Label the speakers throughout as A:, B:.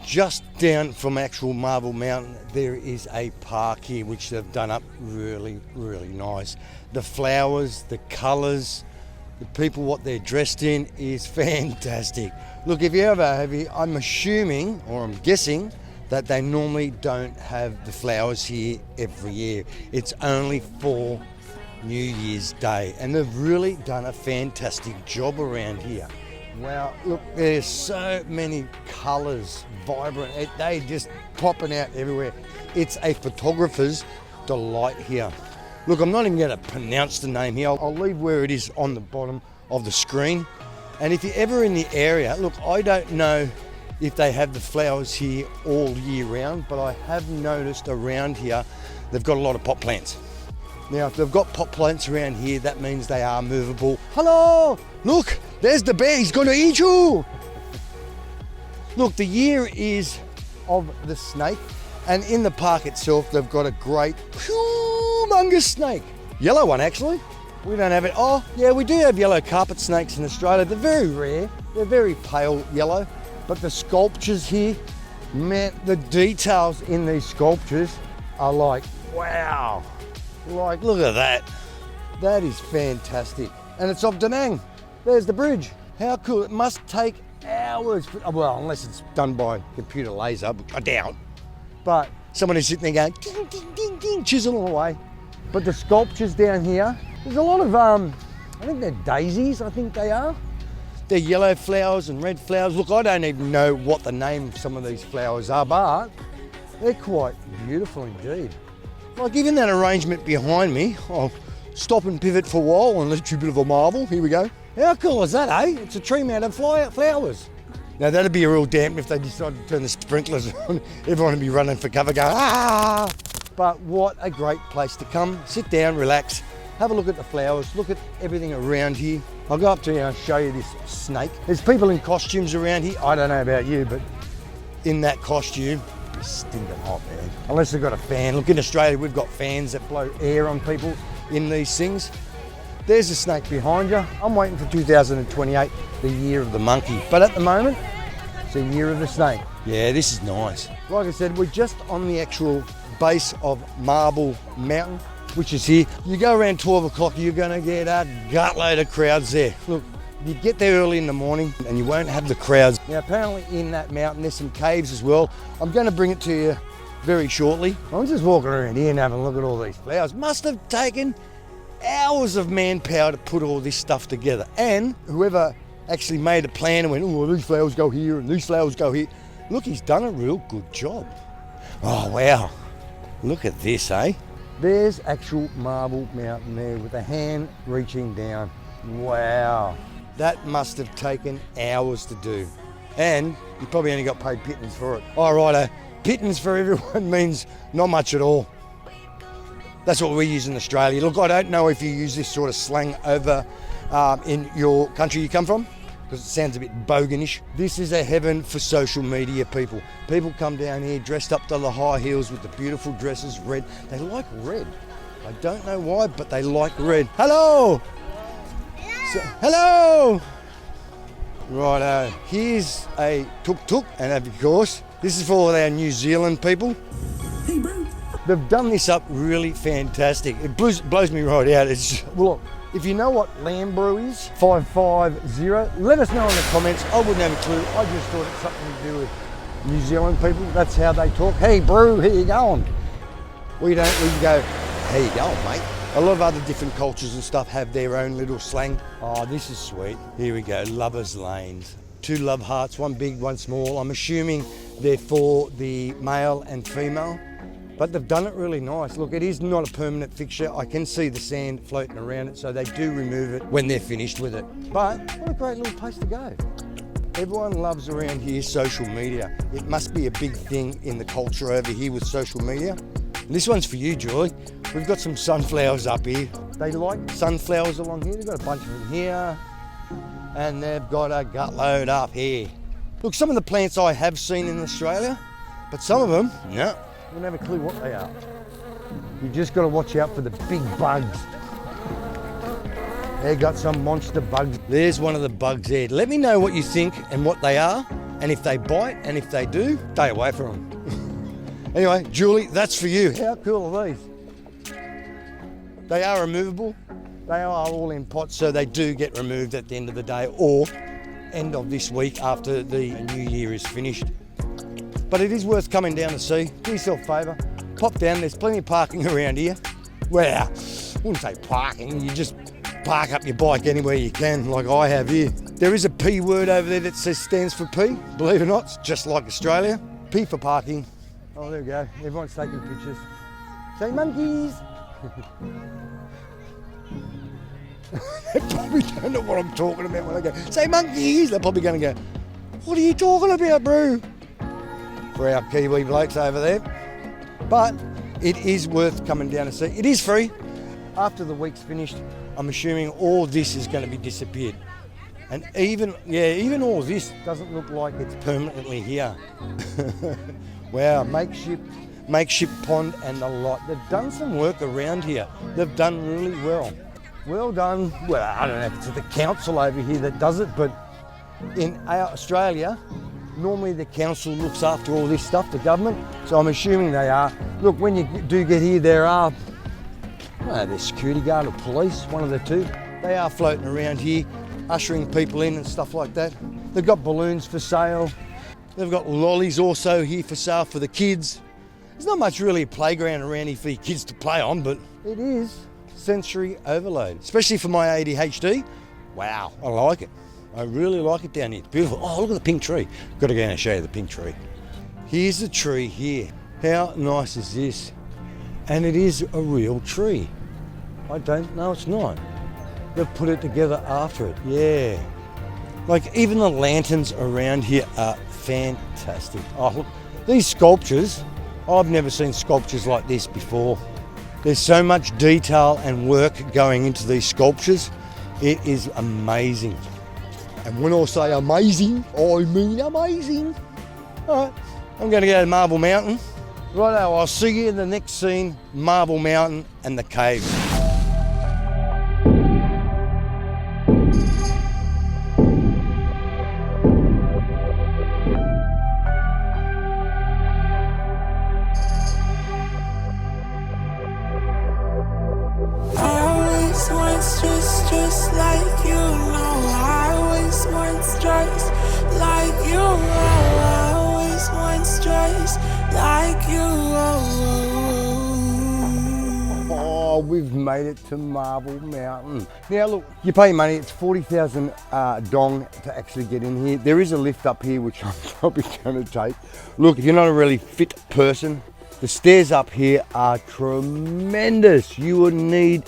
A: just down from actual Marble Mountain, there is a park here which they've done up really, really nice. The flowers, the colours, the people, what they're dressed in is fantastic. Look, if you ever have here, I'm assuming, or I'm guessing, that they normally don't have the flowers here every year. It's only for New Year's Day, and they've really done a fantastic job around here. Wow, look, there's so many colours, vibrant, they just popping out everywhere. It's a photographer's delight here. Look, I'm not even going to pronounce the name here. I'll leave where it is on the bottom of the screen. And if you're ever in the area, look, I don't know if they have the flowers here all year round, but I have noticed around here, they've got a lot of pot plants. Now, if they've got pot plants around here, that means they are movable. Hello, look, there's the bear, he's going to eat you. Look, the year is of the snake, and in the park itself, they've got a great, humongous snake. Yellow one, actually. We don't have it. Oh, yeah, we do have yellow carpet snakes in Australia. They're very rare. They're very pale yellow. But the sculptures here, man, the details in these sculptures are like, wow. Like, look at that. That is fantastic. And it's of Da Nang. There's the bridge. How cool. It must take hours. Well, unless it's done by computer laser, I doubt. But someone is sitting there going, ding, ding, ding, ding, chiseling away. But the sculptures down here, there's a lot of, I think they're daisies, I think they are. They're yellow flowers and red flowers. Look, I don't even know what the name of some of these flowers are, but they're quite beautiful indeed. Like even that arrangement behind me, I'll stop and pivot for a while and let you a bit of a marvel. Here we go. How cool is that, eh? It's a tree made of flowers. Now that'd be a real damp if they decided to turn the sprinklers on. Everyone would be running for cover going, ah! But what a great place to come, sit down, relax, have a look at the flowers, look at everything around here. I'll go up to you and show you this snake. There's people in costumes around here. I don't know about you, but in that costume, it's stinking hot, man. Unless they've got a fan. Look, in Australia, we've got fans that blow air on people in these things. There's a snake behind you. I'm waiting for 2028, the year of the monkey. But at the moment, it's the year of the snake. Yeah, this is nice. Like I said, we're just on the actual base of Marble Mountain, which is here. You go around 12 o'clock, you're gonna get a gutload of crowds there. Look, you get there early in the morning and you won't have the crowds. Now apparently in that mountain there's some caves as well. I'm gonna bring it to you very shortly. I'm just walking around here and having a look at all these flowers. Must have taken hours of manpower to put all this stuff together. And whoever actually made a plan and went, oh, these flowers go here and these flowers go here. Look, he's done a real good job. Oh, wow. Look at this, eh? There's actual Marble Mountain there with a hand reaching down. Wow. That must have taken hours to do. And you probably only got paid pittance for it. Oh, righto. Pittance for everyone means not much at all. That's what we use in Australia. Look, I don't know if you use this sort of slang over in your country you come from, because it sounds a bit boganish. This is a heaven for social media people. People come down here dressed up to the high heels with the beautiful dresses, red. They like red. I don't know why, but they like red. Hello! Hello! Righto, here's a tuk-tuk, and of course, this is for all our New Zealand people.
B: Hey, bro.
A: They've done this up really fantastic. It blows me right out. It's, well, look, if you know what lamb brew is, 550, let us know in the comments. I wouldn't have a clue. I just thought it's something to do with New Zealand people. That's how they talk. Hey, brew, how you going? We don't, we go, how you going, mate? A lot of other different cultures and stuff have their own little slang. Oh, this is sweet. Here we go, lovers lanes. 2 love hearts, one big, one small. I'm assuming they're for the male and female. But they've done it really nice. Look, it is not a permanent fixture. I can see the sand floating around it, so they do remove it when they're finished with it. But what a great little place to go. Everyone loves around here social media. It must be a big thing in the culture over here with social media. And this one's for you, Julie. We've got some sunflowers up here. They like sunflowers along here. They've got a bunch of them here. And they've got a gutload up here. Look, some of the plants I have seen in Australia, but some of them, no. You don't have a clue what they are. You just got to watch out for the big bugs. They got some monster bugs. There's one of the bugs there. Let me know what you think and what they are And if they bite, and if they do, stay away from them. Anyway, Julie, that's for you. How cool are these? They are removable. They are all in pots, so they do get removed at the end of the day or end of this week after the new year is finished. But it is worth coming down to see. Do yourself a favour. Pop down. There's plenty of parking around here. Well, I wouldn't say parking. You just park up your bike anywhere you can, like I have here. There is a P word over there that stands for P. Believe it or not, it's just like Australia. P for parking. Oh, there we go. Everyone's taking pictures. Say monkeys. They probably don't know what I'm talking about when I go, say monkeys. They're probably going to go, what are you talking about, bro? For our Kiwi blokes over there. But it is worth coming down to see. It is free. After the week's finished, I'm assuming all this is going to be disappeared. And even all this doesn't look like it's permanently here. Wow, makeshift pond and a lot. They've done some work around here. They've done really well. Well done. Well, I don't know if it's the council over here that does it, but in Australia, normally the council looks after all this stuff, the government. So I'm assuming they are. Look, when you do get here, there are, there's security guard or police, one of the two. They are floating around here, ushering people in and stuff like that. They've got balloons for sale. They've got lollies also here for sale for the kids. There's not much really a playground around here for your kids to play on, but it is sensory overload, especially for my ADHD. Wow, I like it. I really like it down here. It's beautiful. Oh, look at the pink tree. Got to go and show you the pink tree. Here's the tree here. How nice is this? And it is a real tree. I don't know, it's not. They've put it together after it. Yeah. Like even the lanterns around here are fantastic. Oh, look, these sculptures, I've never seen sculptures like this before. There's so much detail and work going into these sculptures. It is amazing. And when I say amazing, I mean amazing. All right, I'm going to go to Marble Mountain. Righto, I'll see you in the next scene, Marble Mountain and the cave.
B: Just like you know, I always want stripes like you. I always want stripes like you.
A: Oh, we've made it to Marble Mountain. Now look, you pay money, it's 40,000 dong to actually get in here. There is a lift up here which I'm probably going to take. Look, if you're not a really fit person, the stairs up here are tremendous. You would need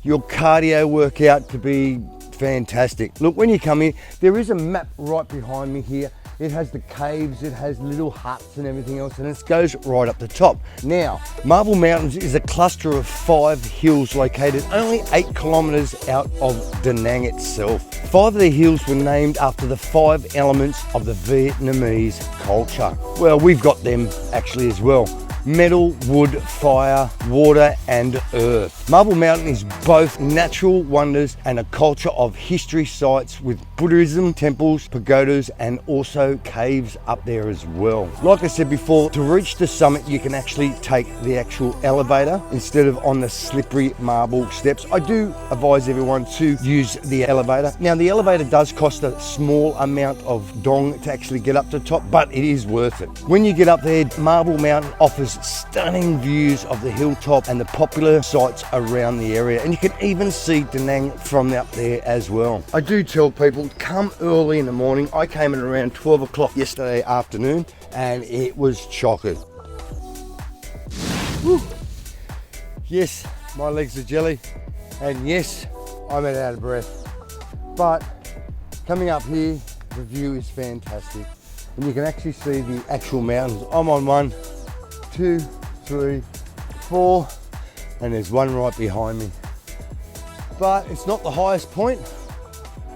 A: your cardio workout to be fantastic. Look, when you come here, there is a map right behind me here. It has the caves, it has little huts and everything else, and it goes right up the top. Now, Marble Mountains is a cluster of 5 hills located only 8 kilometres out of Da Nang itself. 5 of the hills were named after the 5 elements of the Vietnamese culture. Well, we've got them actually as well. Metal, wood, fire, water and earth. Marble Mountain is both natural wonders and a culture of history sites with Buddhism, temples, pagodas and also caves up there as well. Like I said before, to reach the summit you can actually take the actual elevator instead of on the slippery marble steps. I do advise everyone to use the elevator. Now the elevator does cost a small amount of dong to actually get up to the top, but it is worth it. When you get up there, Marble Mountain offers stunning views of the hilltop and the popular sites around the area, and you can even see Da Nang from up there as well. I do tell people, come early in the morning. I came in around 12 o'clock yesterday afternoon and it was chockers. Woo. Yes, my legs are jelly, and yes, I'm out of breath, but coming up here the view is fantastic and you can actually see the actual mountains. I'm on 1, 2, 3, 4, and there's one right behind me. But it's not the highest point.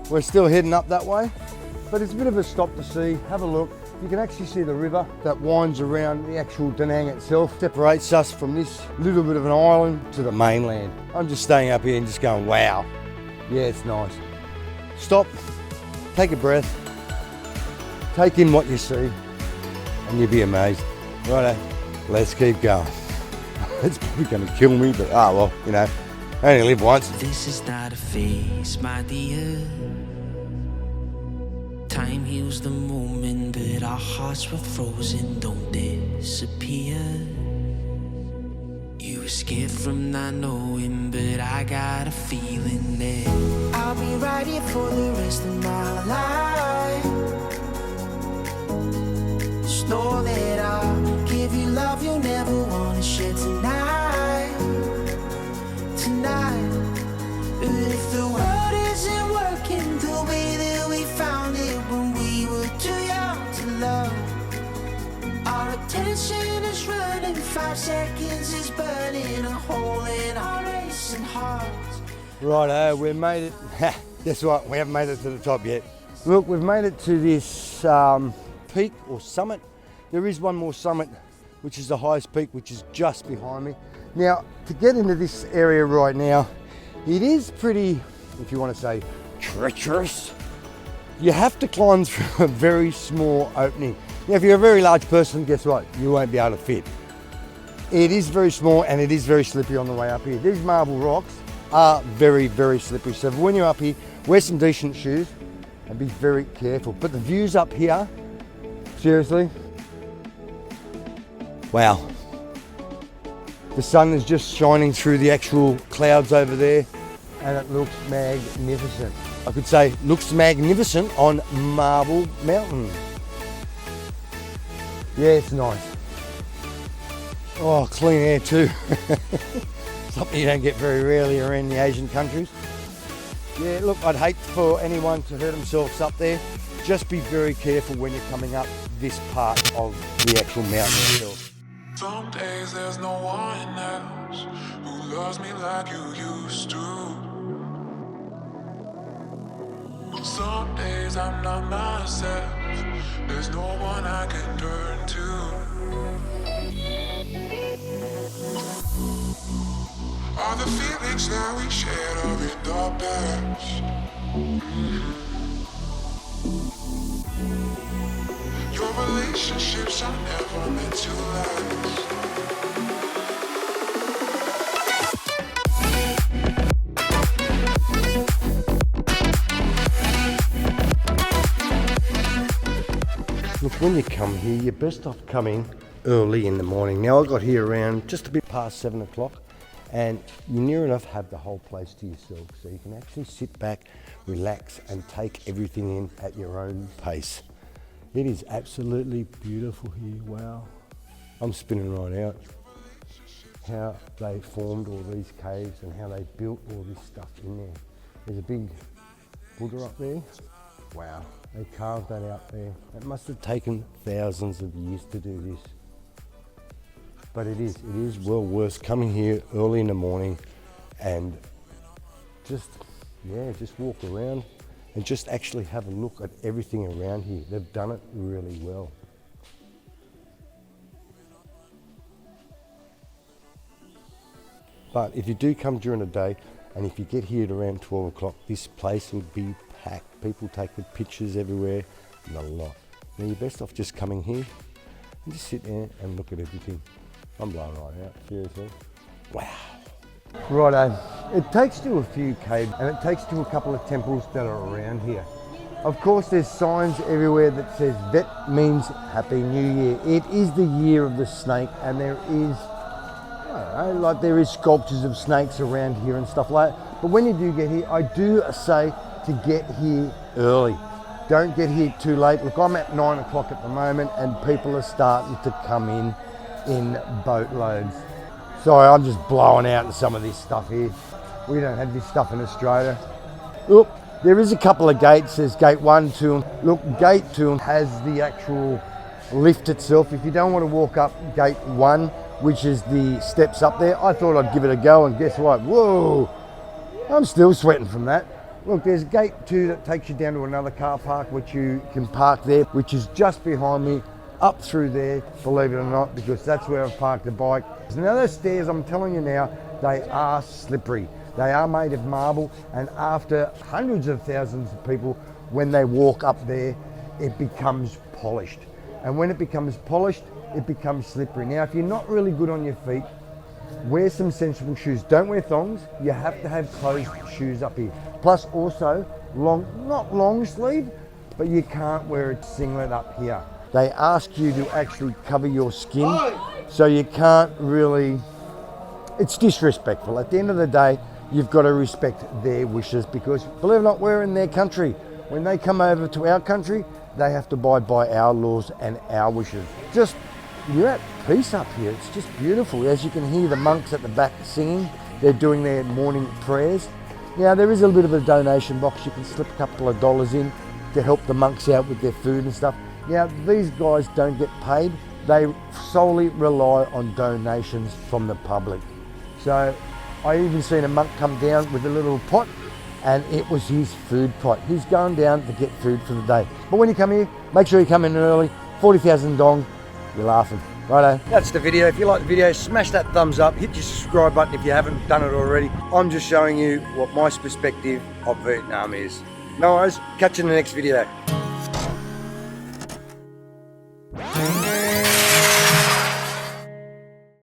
A: We're still heading up that way, but it's a bit of a stop to see. Have a look. You can actually see the river that winds around the actual Da Nang itself, separates us from this little bit of an island to the mainland. I'm just staying up here and just going, wow. Yeah, it's nice. Stop, take a breath, take in what you see and you'll be amazed. Righto, let's keep going. It's probably going to kill me, but well, you know, I only live once.
B: This is not a phase, my dear. Time heals the moment, but our hearts were frozen, don't disappear. You were scared from not knowing, but I got a feeling that I'll be right here for the rest of my life. Just know that I'll give you love you'll never want to share tonight. Tonight. But if the world isn't working the way that we found it when we were too young to love, our attention is running, 5 seconds is burning a hole in our racing hearts.
A: Righto, we've made it. Guess what? We haven't made it to the top yet. Look, we've made it to this peak or summit. There is one more summit, which is the highest peak, which is just behind me. Now, to get into this area right now, it is pretty, if you want to say, treacherous. You have to climb through a very small opening. Now, if you're a very large person, guess what? You won't be able to fit. It is very small and it is very slippery on the way up here. These marble rocks are very, very slippery. So when you're up here, wear some decent shoes and be very careful. But the views up here, seriously, wow. The sun is just shining through the actual clouds over there and it looks magnificent. I could say looks magnificent on Marble Mountain. Yeah, it's nice. Oh, clean air too. Something you don't get very rarely around the Asian countries. Yeah, look, I'd hate for anyone to hurt themselves up there. Just be very careful when you're coming up this part of the actual mountain itself.
C: Some days there's no one else who loves me like you used to. Some days I'm not myself, there's no one I can turn to. All the feelings that we shared are in the past. Your relationships are never meant to last.
A: Look, when you come here, you're best off coming early in the morning. Now I got here around just a bit past 7 o'clock and you near enough have the whole place to yourself. So you can actually sit back, relax and take everything in at your own pace. It is absolutely beautiful here, wow. I'm spinning right out. How they formed all these caves and how they built all this stuff in there. There's a big Buddha up there. Wow, they carved that out there. It must have taken thousands of years to do this. But it is well worth coming here early in the morning and just walk around and just actually have a look at everything around here. They've done it really well. But if you do come during the day, and if you get here at around 12 o'clock, this place will be packed. People taking pictures everywhere, and a lot. Now you're best off just coming here and just sit there and look at everything. I'm blown right out, seriously. Wow. Righto, it takes you to a few caves and it takes you to a couple of temples that are around here. Of course, there's signs everywhere that says Vet means Happy New Year. It is the year of the snake and there is, there is sculptures of snakes around here and stuff like that. But when you do get here, I do say to get here early. Don't get here too late. Look, I'm at 9 o'clock at the moment and people are starting to come in boatloads. Sorry, I'm just blowing out in some of this stuff here. We don't have this stuff in Australia. Look, there is a couple of gates. There's gate 1, 2. Look, gate 2 has the actual lift itself. If you don't want to walk up gate 1, which is the steps up there, I thought I'd give it a go and guess what? Whoa, I'm still sweating from that. Look, there's gate 2 that takes you down to another car park, which you can park there, which is just behind me, up through there, believe it or not, because that's where I've parked the bike. Now those stairs, I'm telling you now, they are slippery. They are made of marble, and after hundreds of thousands of people, when they walk up there, it becomes polished. And when it becomes polished, it becomes slippery. Now, if you're not really good on your feet, wear some sensible shoes. Don't wear thongs. You have to have closed shoes up here. Plus also, not long sleeve, but you can't wear a singlet up here. They ask you to actually cover your skin, so you can't really, it's disrespectful. At the end of the day, you've got to respect their wishes, because believe it or not, we're in their country. When they come over to our country, they have to abide by our laws and our wishes. Just, you're at peace up here. It's just beautiful. As you can hear the monks at the back singing, they're doing their morning prayers. Now, there is a little bit of a donation box. You can slip a couple of dollars in to help the monks out with their food and stuff. Now, these guys don't get paid. They solely rely on donations from the public. So I even seen a monk come down with a little pot, and it was his food pot. He's going down to get food for the day. But when you come here, make sure you come in early. 40,000 dong, you're laughing. Righto, that's the video. If you like the video, smash that thumbs up, hit your subscribe button if you haven't done it already. I'm just showing you what my perspective of Vietnam is. No worries, catch you in the next video.